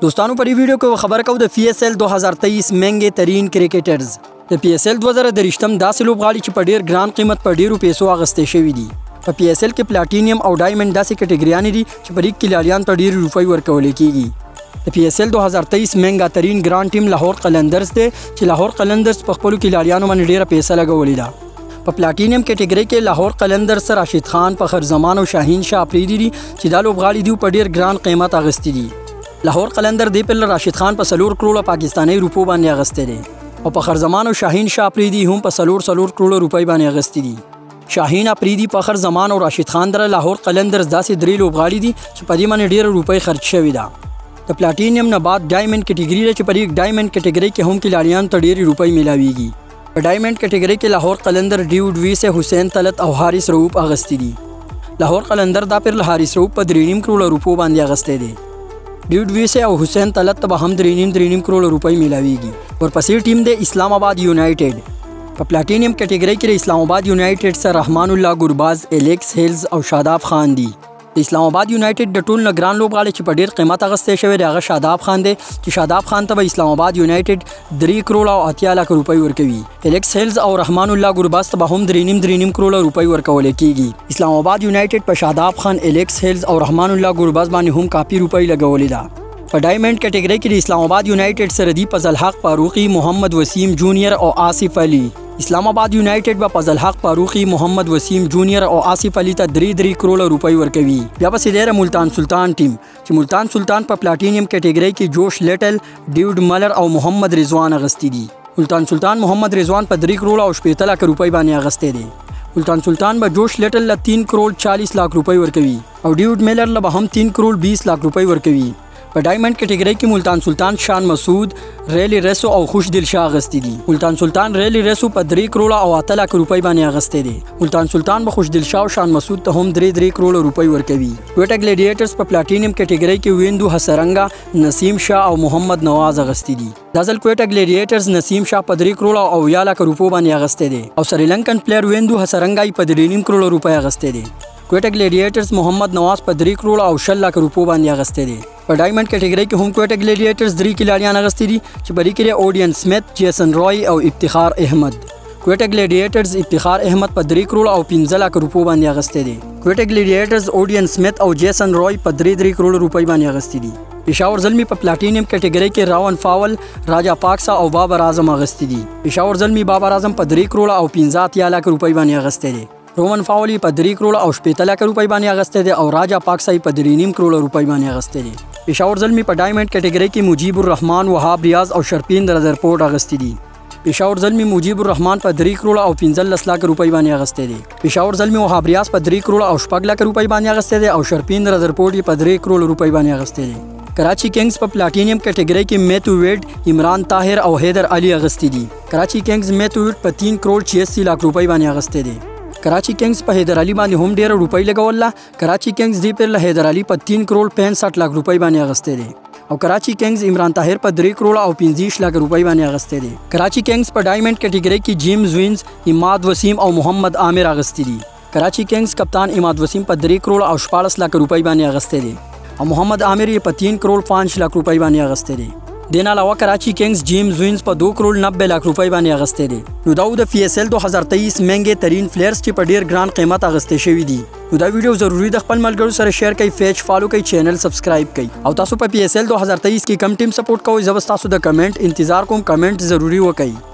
दोस्तों पर वीडियो को खबर को PSL 2023 महंगे तरीन क्रिकेटर्स PSL 2023 दास लोबगाड़ी ची पर ډیر ګران قیمت پر ډیرو پیسو اغستې شوی دي په PSL کې پلاټینیم او ډایمنډ داسې کټګریانې دي چې په لیګ کې لالیان ته ډیر روپۍ ورکول کیږي د PSL 2023 महंगा ترین ګران ټیم لاهور قلندرز دی چې لاهور قلندرز په خپل کې لالیانو باندې ډیره پیسې لګولې ده په پلاټینیم کټګری کې لاهور قلندرز سره راشد خان فخر زمان او شاهین شاه افریدي دي چې دا لوبغاړي دی په ډیر ګران قیمت اغستې دي لاهور قلندر دی پر راشد خان په 4 کروڑ پاکستانی روپو باندې اغستې دي او فخر زمان او شاهین شاه افریدي هم په 4 کروڑ روپۍ باندې اغستې دي شاهین افریدي فخر زمان او راشد خان در لاهور قلندرز داسې درې لوبغاړي دي چې په دې باندې ډیر روپۍ خرج شوی ده د پلاټینیم نه بعد ډایمنډ کټګری چې په لیګ ډایمنډ کټګری کې هم کلاریان ته ډیر روپۍ ملاويږي په ډایمنډ کټګری کې لاهور قلندر ډیوډ وی سے حسین طلعت او حارث رؤوف اغستې دي لاهور قلندر دا پر حارث رؤوف په 3.5 کروڑ روپو باندې اغستې دي ډیوډ وی سے او حسین طلعت ته هم 3.5 کروڑ روپۍ ملاويږي ورپسې ټیم د اسلام آباد یونایټډ په پلاټینیم کټګری کې اسلام آباد یونایټډ سره رحمان الله ګرباز الیکس هیلز او شاداب خان دي د اسلام آباد یونایټډ د ټول نگران لوبغاړي چې په ډیر قیمت اغستې شوی دی هغه شاداب خان دی چې شاداب خان ته اسلام آباد یونایټډ 3 کروڑ او 80 لک روپۍ ورکوي الیکس هیلز او رحمان الله ګرباز ته هم 3.5 کروڑ روپۍ ورکول کیږي اسلام آباد یونایټډ په شاداب خان الیکس هیلز او رحمان الله ګرباز باندې هم کافي روپۍ لګولې ده په ډایمنډ کټګری کې د اسلام آباد یونایټډ سره دی فضل حق فاروقی محمد وسیم جونیئر او آصف علي اسلام آباد یونایټډ په فضل حق فاروقی محمد وسیم جونیئر او آصف علي ته 3 کروڑ روپۍ ورکوي بیا پسې ډیره ملتان سلطان ټیم چې ملتان سلطان په پلاټینیم کټګری کې جوش لیټل ډیوډ ملر او محمد رضوان اغستې دي ملتان سلطان محمد رضوان په 3 کروڑ او 80 لک روپۍ باندې اغستې دي ملتان سلطان به جوش لیټل له 3 کروڑ 40 لک روپۍ ورکوي او ډیوډ ملر له هم 3 کروڑ 20 لک روپۍ ورکوي په ډایمنډ کټګری کې ملتان سلطان شان مسعود ریلی ریسو او خوش دل شاه اغستې دي ملتان سلطان ریلی ریسو په 3 کروڑ او 8 لک روپۍ باندې اغستې دي ملتان سلطان به خوش دل شاه او شان مسعود ته هم 3 کروڑ روپۍ ورکوي کوټا ګلیډیټرز په پلاټینیم کټګری کې ویندو حسرنګا نسیم شاه او محمد نواز اغستې دي د ځل کوټا ګلیډیټرز نسیم شاه په 3 کروڑ او 9 لک روپو باندې اغستې دي او سریلنکن پلیئر ویندو حسرنګا په 3.5 کروڑ روپۍ اغستې دي کوټا ګلیډیټرز محمد نواز په 3 کروڑ او 6 لک روپو باندې اغستې دي په ډایمنډ کټګری کې هم کوټا ګلیډیټرز 3 کلاریان اغستې دي چې بری کې اودین سمیت جیسن روي او افتخار احمد کوټا ګلیډیټرز افتخار احمد په 3 کروڑ او 15 لک روپو باندې اغستې دي کوټا ګلیډیټرز اودین سمیت او جیسن روي په 3 کروڑ روپۍ باندې اغستې دي پېښور زلمی په پلاټینیم کټګری کې راون فاول راجا پاکسا او بابر اعظم اغستې دي پېښور زلمی بابر اعظم په 3 کروڑ او 15 لک روپۍ باندې اغستې دي رومن فاولی په 3 کروڑ او 80 لک روپۍ باندې اغستې دي او راجا پاکسا په 3.5 کروڑ روپۍ باندې اغستې دي پېښور زلمی په ډایمنډ کټګری کې مجیب الرحمن وهاب ریاض او شرپین رزرپورټ اغستې دي پېښور زلمی مجیب الرحمن په 3 کروڑ او 15 لک روپۍ باندې اغستې دي پېښور زلمی وهاب ریاض په 3 کروڑ او 4 لک روپۍ باندې اغستې دي او شرپین رزرپورټ په 3 کروڑ روپۍ باندې اغستې دي کراچی کنگز په پلاټینیم کټګری کې میتو ویډ عمران طاهر او حیدر علي اغستې دي کراچی کنگز میتو ویډ په 3 کروڑ 86 لک روپۍ باندې اغستې دي کراچی کنگز په حیدر علي باندې هم ډیره روپۍ لګوله کراچی کنگز دی پر له حیدر علي په 3 کروڑ 65 لک روپۍ باندې اغستې دي او کراچی کنگز عمران طاهر په 3 کروڑ او 15 لک روپۍ باندې اغستې دي کراچی کنگز په ډایمنډ کټګری کې جیمز وینز اماد وسیم او محمد عامر اغستې دي کراچی کنگز کپتان اماد وسیم په 3 کروڑ او 14 لک روپۍ باندې اغستې دي او محمد عامر په 3 کروڑ 5 لک روپۍ باندې اغستې دي دین علاوه کراچی کنگز جیمز وینز په 2 کروڑ 90 لک روپۍ باندې اغستې دي نو دا د PSL 2023 महंगे ترین پلیئرز چې په ډیر ګران قیمت اغستې شوی دي نو دا ویډیو ضروری د خپل ملګرو سره شیر کړئ پیج فالو کړئ چینل سبسکرایب کړئ او تاسو په PSL 2023 کې کم ټیم سپورټ کوئ زه تاسو د کمنټ انتظار کوم کمنټ ضروری وکړئ